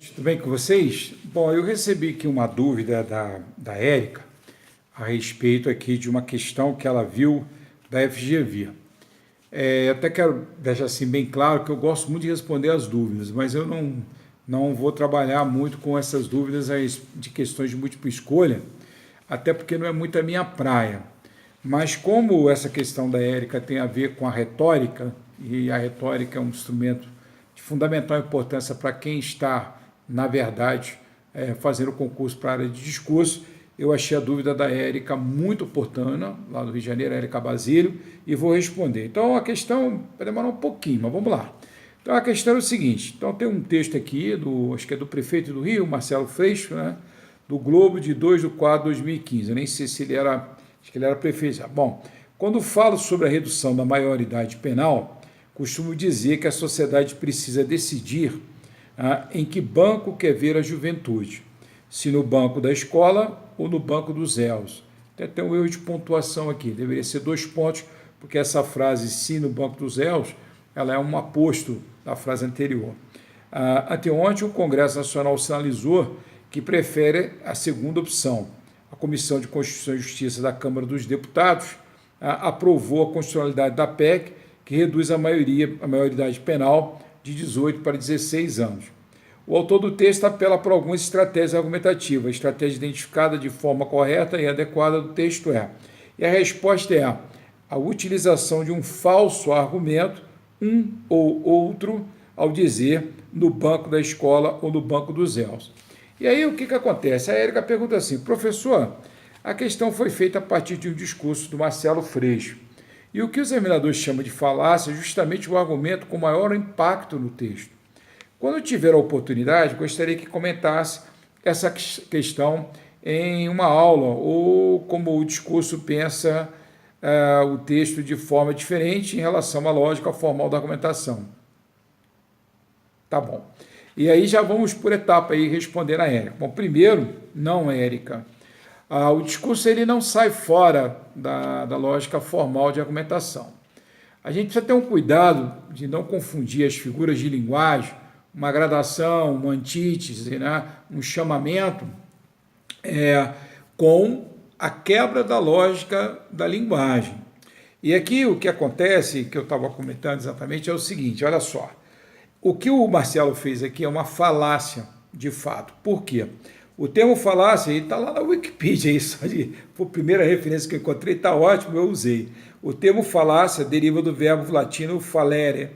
Tudo bem com vocês? Bom, eu recebi aqui uma dúvida da Érica a respeito aqui de uma questão que ela viu da FGV. Até quero deixar assim bem claro que eu gosto muito de responder as dúvidas, mas eu não vou trabalhar muito com essas dúvidas de questões de múltipla escolha, até porque não é muito a minha praia. Mas como essa questão da Érica tem a ver com a retórica, e a retórica é um instrumento de fundamental importância para quem está, na verdade, fazendo o concurso para a área de discurso, eu achei a dúvida da Érica muito oportuna, lá do Rio de Janeiro, a Érica Basílio, e vou responder. Então, a questão vai demorar um pouquinho, mas vamos lá. Então, a questão é o seguinte, então tem um texto aqui, acho que é do prefeito do Rio, Marcelo Freixo, né, do Globo, de 2/4/2015, eu nem sei se ele era, acho que ele era prefeito. Bom, quando falo sobre a redução da maioridade penal, costumo dizer que a sociedade precisa decidir em que banco quer ver a juventude, se no banco da escola ou no banco dos réus. Tem um erro de pontuação aqui, deveria ser 2 pontos, porque essa frase, se no banco dos réus, ela é um aposto da frase anterior. Anteontem, o Congresso Nacional sinalizou que prefere a segunda opção. A Comissão de Constituição e Justiça da Câmara dos Deputados aprovou a constitucionalidade da PEC, que reduz a maioridade penal de 18 para 16 anos. O autor do texto apela para algumas estratégias argumentativas. A estratégia identificada de forma correta e adequada do texto e a resposta é a utilização de um falso argumento, um ou outro, ao dizer no banco da escola ou no banco dos réus. E aí o que acontece? A Érica pergunta assim, professor, a questão foi feita a partir de um discurso do Marcelo Freixo. E o que os examinadores chamam de falácia é justamente o argumento com maior impacto no texto. Quando tiver a oportunidade, gostaria que comentasse essa questão em uma aula, ou como o discurso pensa o texto de forma diferente em relação à lógica formal da argumentação. Tá bom. E aí já vamos por etapa aí responder a Érica. Bom, primeiro, não, Érica. O discurso ele não sai fora da lógica formal de argumentação. A gente precisa ter um cuidado de não confundir as figuras de linguagem, uma gradação, uma antítese, né, um chamamento, com a quebra da lógica da linguagem. E aqui o que acontece, que eu estava comentando exatamente, é o seguinte, olha só, o que o Marcelo fez aqui é uma falácia, de fato. Por quê? O termo falácia está lá na Wikipedia, foi a primeira referência que eu encontrei, está ótimo, eu usei. O termo falácia deriva do verbo latino falere,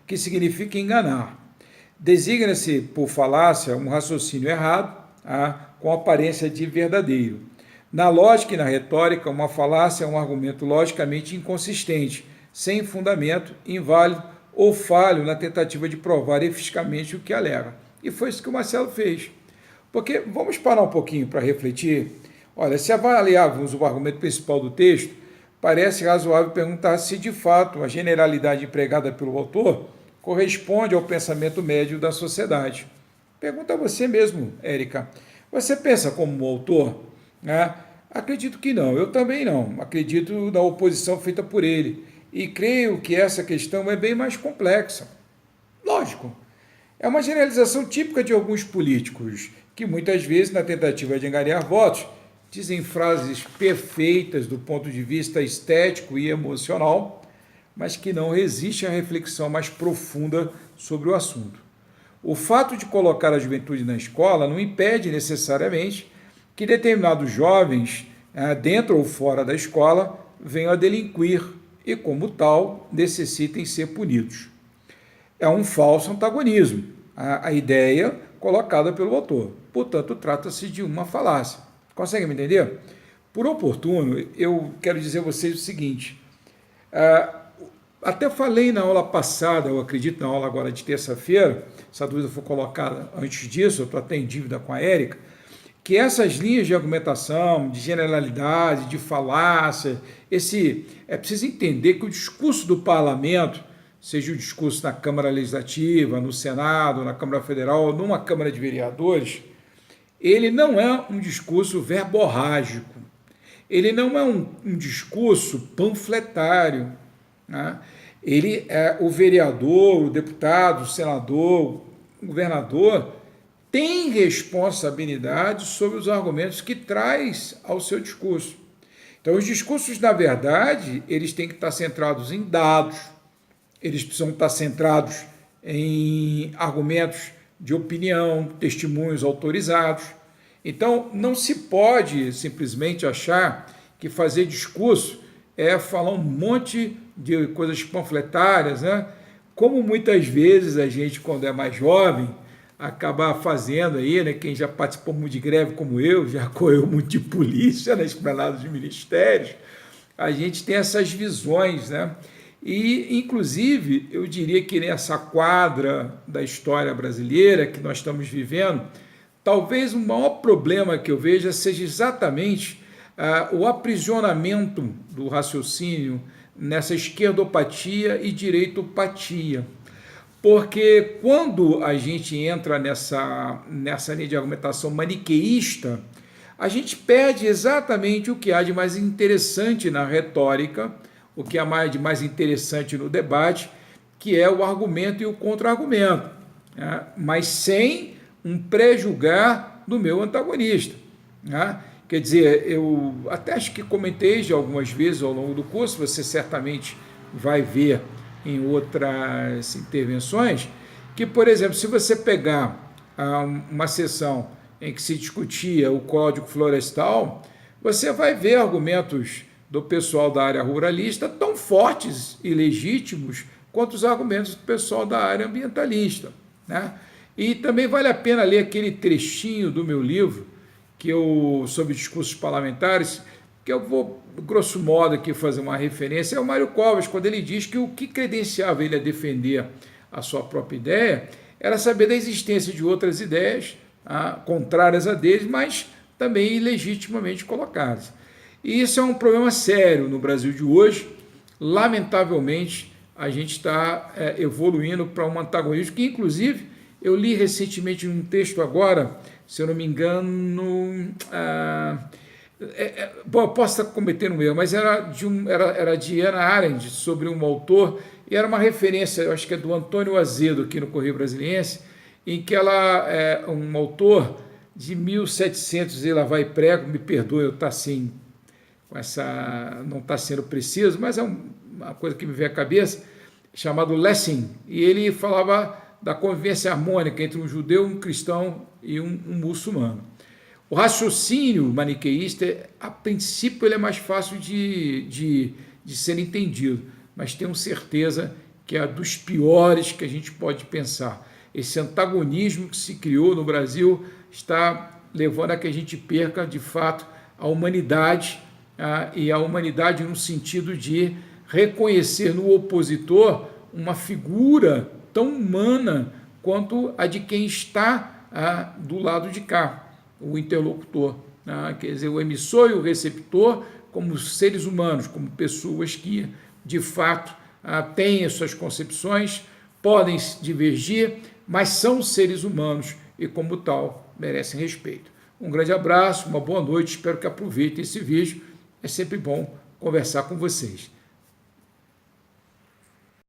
que significa enganar. Designa-se por falácia um raciocínio errado, com aparência de verdadeiro. Na lógica e na retórica, uma falácia é um argumento logicamente inconsistente, sem fundamento, inválido ou falho na tentativa de provar eficazmente o que alega. E foi isso que o Marcelo fez. Porque, vamos parar um pouquinho para refletir, olha, se avaliarmos o argumento principal do texto, parece razoável perguntar se, de fato, a generalidade empregada pelo autor corresponde ao pensamento médio da sociedade. Pergunta a você mesmo, Érica. Você pensa como autor? Acredito que não, eu também não. Acredito na oposição feita por ele. E creio que essa questão é bem mais complexa. Lógico, é uma generalização típica de alguns políticos, que muitas vezes, na tentativa de angariar votos, dizem frases perfeitas do ponto de vista estético e emocional, mas que não resistem à reflexão mais profunda sobre o assunto. O fato de colocar a juventude na escola não impede necessariamente que determinados jovens, dentro ou fora da escola, venham a delinquir e, como tal, necessitem ser punidos. É um falso antagonismo, a ideia colocada pelo autor. Portanto, trata-se de uma falácia. Consegue me entender? Por oportuno, eu quero dizer a vocês o seguinte, até falei na aula passada, eu acredito na aula agora de terça-feira, essa dúvida foi colocada antes disso, eu estou até em dívida com a Érica, que essas linhas de argumentação, de generalidade, de falácia, é preciso entender que o discurso do parlamento, seja o discurso na Câmara Legislativa, no Senado, na Câmara Federal, numa Câmara de Vereadores, ele não é um discurso verborrágico, ele não é um discurso panfletário, Ele é o vereador, o deputado, o senador, o governador, tem responsabilidade sobre os argumentos que traz ao seu discurso. Então, os discursos, na verdade, eles têm que estar centrados em dados, eles precisam estar centrados em argumentos de opinião, testemunhos autorizados. Então, não se pode simplesmente achar que fazer discurso é falar um monte de coisas panfletárias, né? Como muitas vezes a gente, quando é mais jovem, acaba fazendo aí, né? Quem já participou muito de greve como eu, já correu muito de polícia na esplanada dos ministérios, a gente tem essas visões, né? E, inclusive, eu diria que nessa quadra da história brasileira que nós estamos vivendo, talvez o maior problema que eu veja seja exatamente o aprisionamento do raciocínio nessa esquerdopatia e direitopatia. Porque quando a gente entra nessa linha de argumentação maniqueísta, a gente perde exatamente o que há de mais interessante na retórica, o que há de mais interessante no debate, que é o argumento e o contra-argumento, né? Mas sem um pré-julgar do meu antagonista, né? Quer dizer, eu até acho que comentei já algumas vezes ao longo do curso, você certamente vai ver em outras intervenções, que, por exemplo, se você pegar uma sessão em que se discutia o Código Florestal, você vai ver argumentos do pessoal da área ruralista tão fortes e legítimos quanto os argumentos do pessoal da área ambientalista, né? E também vale a pena ler aquele trechinho do meu livro, sobre discursos parlamentares, que eu vou, grosso modo, aqui fazer uma referência, é o Mário Covas, quando ele diz que o que credenciava ele a defender a sua própria ideia era saber da existência de outras ideias contrárias a deles, mas também legitimamente colocadas. E isso é um problema sério no Brasil de hoje. Lamentavelmente, a gente está evoluindo para um antagonismo que, inclusive, eu li recentemente um texto agora, se eu não me engano, bom, eu posso estar cometendo um erro, mas era de Hannah Arendt, sobre um autor, e era uma referência, eu acho que é do Antônio Azedo, aqui no Correio Brasiliense, em que ela é um autor de 1700, e lá vai prego, me perdoe eu estar assim, não está sendo preciso, mas é uma coisa que me veio à cabeça, chamado Lessing, e ele falava da convivência harmônica entre um judeu, um cristão e um muçulmano. O raciocínio maniqueísta, a princípio, ele é mais fácil de ser entendido, mas tenho certeza que é dos piores que a gente pode pensar. Esse antagonismo que se criou no Brasil está levando a que a gente perca, de fato, a humanidade, e a humanidade no sentido de reconhecer no opositor uma figura tão humana quanto a de quem está do lado de cá, o interlocutor, quer dizer, o emissor e o receptor como seres humanos, como pessoas que, de fato, têm as suas concepções, podem divergir, mas são seres humanos e, como tal, merecem respeito. Um grande abraço, uma boa noite, espero que aproveitem esse vídeo, é sempre bom conversar com vocês.